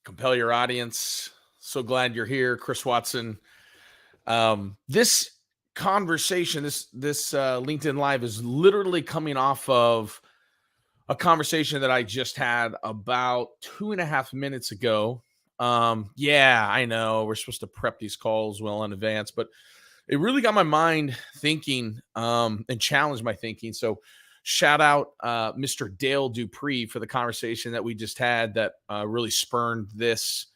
Compel your audience. So glad you're here, Chris Watson. This conversation, this LinkedIn Live is literally coming off of a conversation that I just had about 2.5 minutes ago. Yeah, I know we're supposed to prep these calls well in advance, but it really got my mind thinking and challenged my thinking. So shout out Mr. Dale Dupree for the conversation that we just had that really spurned this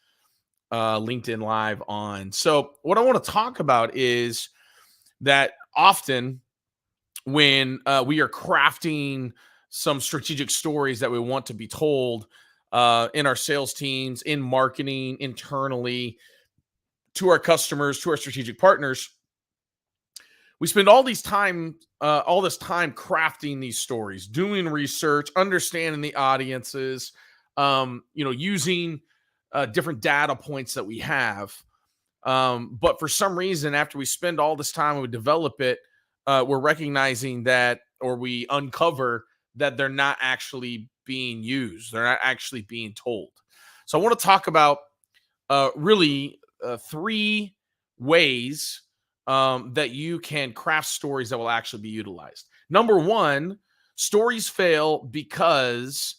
LinkedIn Live on. So what I want to talk about is that often when we are crafting some strategic stories that we want to be told in our sales teams, in marketing, internally, to our customers, to our strategic partners, we spend all this time crafting these stories, doing research, understanding the audiences, using different data points that we have. But for some reason, after we spend all this time and we develop it, we're recognizing that, or we uncover that they're not actually being used. They're not actually being told. So I want to talk about really three ways that you can craft stories that will actually be utilized. Number one, stories fail because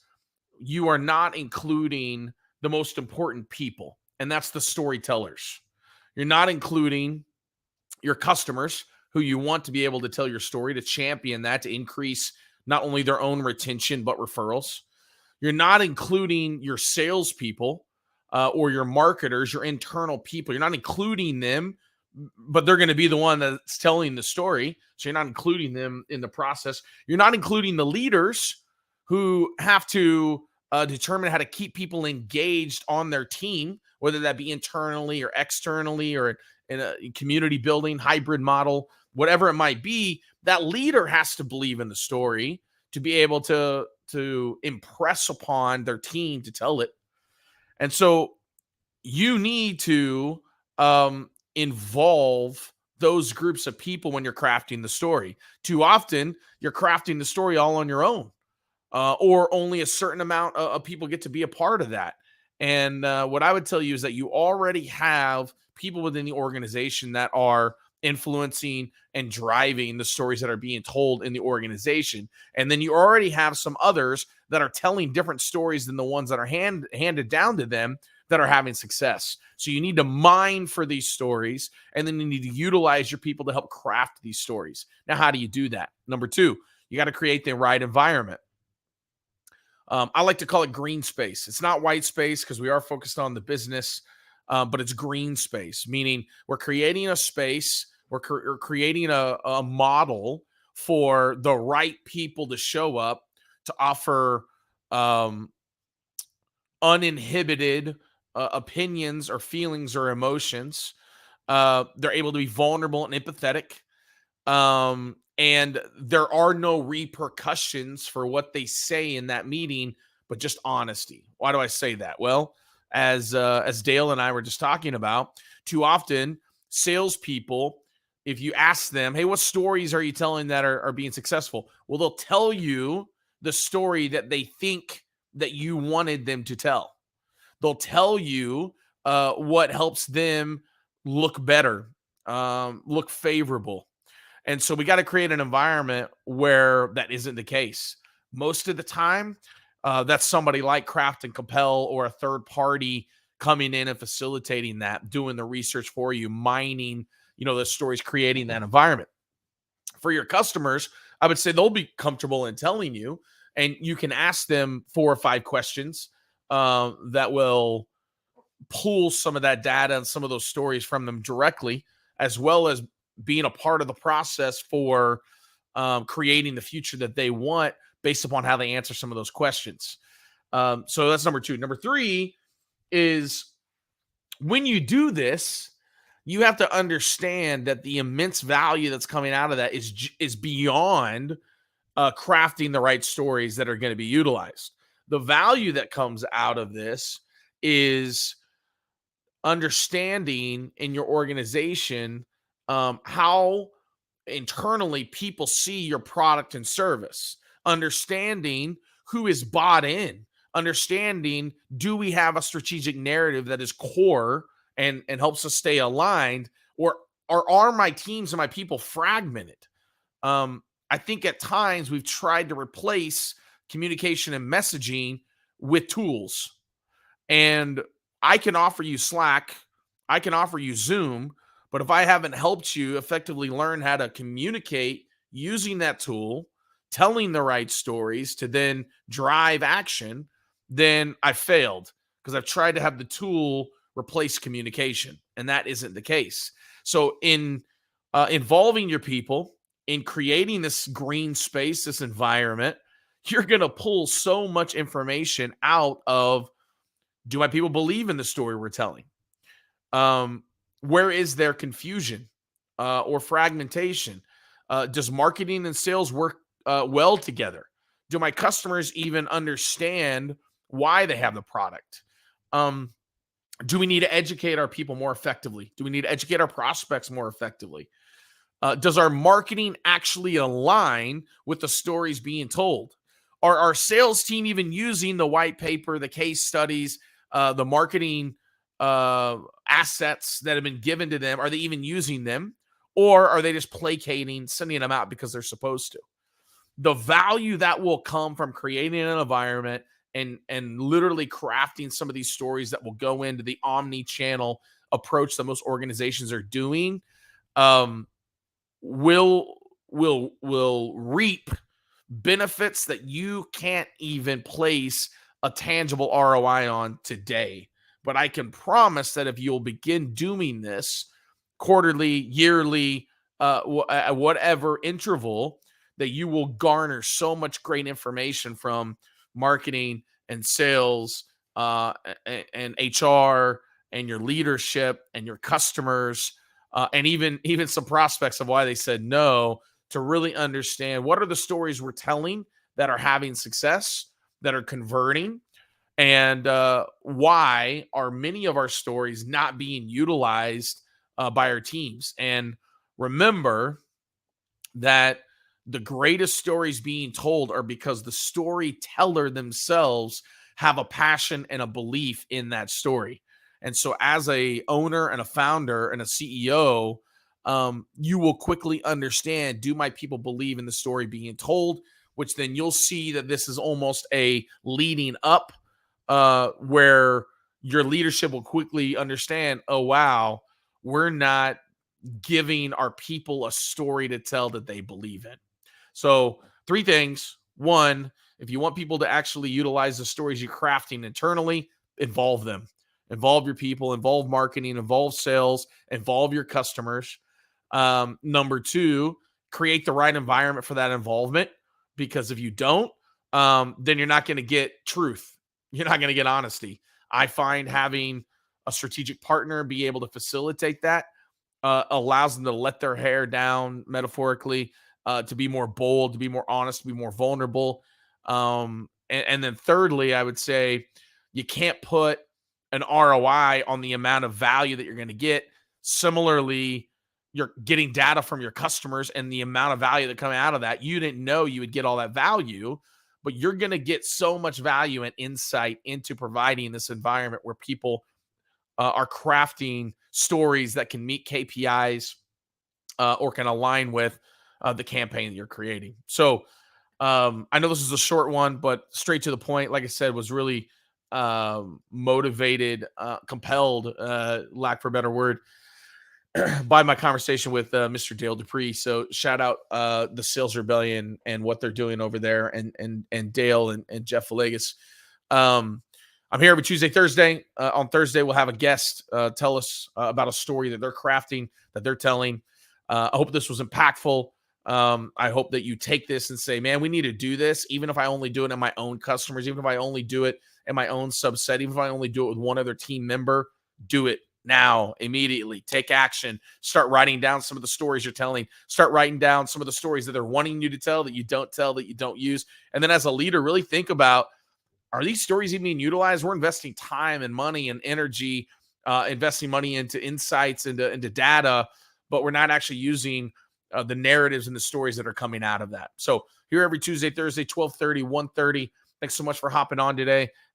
you are not including the most important people, and that's the storytellers. You're not including your customers who you want to be able to tell your story, to champion that, to increase not only their own retention, but referrals. You're not including your salespeople or your marketers, your internal people. You're not including them, but they're going to be the one that's telling the story. So you're not including them in the process. You're not including the leaders who have to determine how to keep people engaged on their team, whether that be internally or externally or in a community building, hybrid model, whatever it might be. That leader has to believe in the story to be able to impress upon their team to tell it. And so you need to involve those groups of people when you're crafting the story. Too often, you're crafting the story all on your own, or only a certain amount of people get to be a part of that. And what I would tell you is that you already have people within the organization that are influencing and driving the stories that are being told in the organization. And then you already have some others that are telling different stories than the ones that are handed down to them that are having success. So you need to mine for these stories, and then you need to utilize your people to help craft these stories. Now, how do you do that? Number two, you got to create the right environment. I like to call it green space. It's not white space because we are focused on the business, but it's green space, meaning we're creating a space, we're creating a model for the right people to show up to offer uninhibited opinions or feelings or emotions. They're able to be vulnerable and empathetic. And there are no repercussions for what they say in that meeting, but just honesty. Why do I say that? Well, as Dale and I were just talking about, too often salespeople, if you ask them, hey, what stories are you telling that are being successful? Well, they'll tell you the story that they think that you wanted them to tell. They'll tell you what helps them look better, look favorable. And so we got to create an environment where that isn't the case. Most of the time, that's somebody like Craft and Compel or a third party coming in and facilitating that, doing the research for you, mining, the stories, creating that environment. For your customers, I would say they'll be comfortable in telling you, and you can ask them 4 or 5 questions that will pull some of that data and some of those stories from them directly, as well as being a part of the process for creating the future that they want based upon how they answer some of those questions. So that's number 2. Number 3 is when you do this, you have to understand that the immense value that's coming out of that is beyond crafting the right stories that are going to be utilized. The value that comes out of this is understanding in your organization how internally people see your product and service, understanding who is bought in, understanding, do we have a strategic narrative that is core and helps us stay aligned, or are my teams and my people fragmented? I think at times we've tried to replace communication and messaging with tools. And I can offer you Slack, I can offer you Zoom, but if I haven't helped you effectively learn how to communicate using that tool, telling the right stories to then drive action, then I failed, because I've tried to have the tool replace communication, and that isn't the case. So, in involving your people, in creating this green space, this environment, you're going to pull so much information out of, do my people believe in the story we're telling? Um, where is their confusion or fragmentation? Does marketing and sales work well together? Do my customers even understand why they have the product? Do we need to educate our people more effectively? Do we need to educate our prospects more effectively? Does our marketing actually align with the stories being told? Are our sales team even using the white paper, the case studies, the marketing assets that have been given to them? Are they even using them? Or are they just placating, sending them out because they're supposed to? The value that will come from creating an environment and literally crafting some of these stories that will go into the omni-channel approach that most organizations are doing, um, will reap benefits that you can't even place a tangible ROI on today. But I can promise that if you'll begin doing this quarterly, yearly, at whatever interval, that you will garner so much great information from marketing and sales, and HR and your leadership and your customers, and even some prospects of why they said no, to really understand what are the stories we're telling that are having success, that are converting, and why are many of our stories not being utilized by our teams. And remember that the greatest stories being told are because the storyteller themselves have a passion and a belief in that story. And so as a owner and a founder and a CEO, you will quickly understand, do my people believe in the story being told? Which then you'll see that this is almost a leading up, where your leadership will quickly understand, oh, wow, we're not giving our people a story to tell that they believe in. So 3 things. 1, if you want people to actually utilize the stories you're crafting internally, involve them. Involve your people, involve marketing, involve sales, involve your customers. Number 2, create the right environment for that involvement, because if you don't, then you're not going to get truth. You're not going to get honesty. I find having a strategic partner be able to facilitate that allows them to let their hair down, metaphorically, to be more bold, to be more honest, to be more vulnerable. And then thirdly, I would say you can't put an ROI on the amount of value that you're going to get. Similarly, you're getting data from your customers and the amount of value that coming out of that. You didn't know you would get all that value, but you're going to get so much value and insight into providing this environment where people are crafting stories that can meet KPIs, or can align with the campaign that you're creating. So I know this is a short one, but straight to the point, like I said, was really motivated, compelled, lack for a better word, by my conversation with Mr. Dale Dupree. So shout out the Sales Rebellion and what they're doing over there, and Dale and Jeff Villegas. I'm here every Tuesday, Thursday. On Thursday, we'll have a guest tell us about a story that they're crafting, that they're telling. I hope this was impactful. I hope that you take this and say, man, we need to do this. Even if I only do it in my own customers, even if I only do it in my own subset, even if I only do it with one other team member, do it now, immediately. Take action. Start writing down some of the stories you're telling. Start writing down some of the stories that they're wanting you to tell, that you don't use. And then as a leader, really think about, are these stories even being utilized? We're investing time and money and energy, investing money into insights, into data, but we're not actually using the narratives and the stories that are coming out of that. So here every Tuesday, Thursday, 12:30, 1:30. Thanks so much for hopping on today.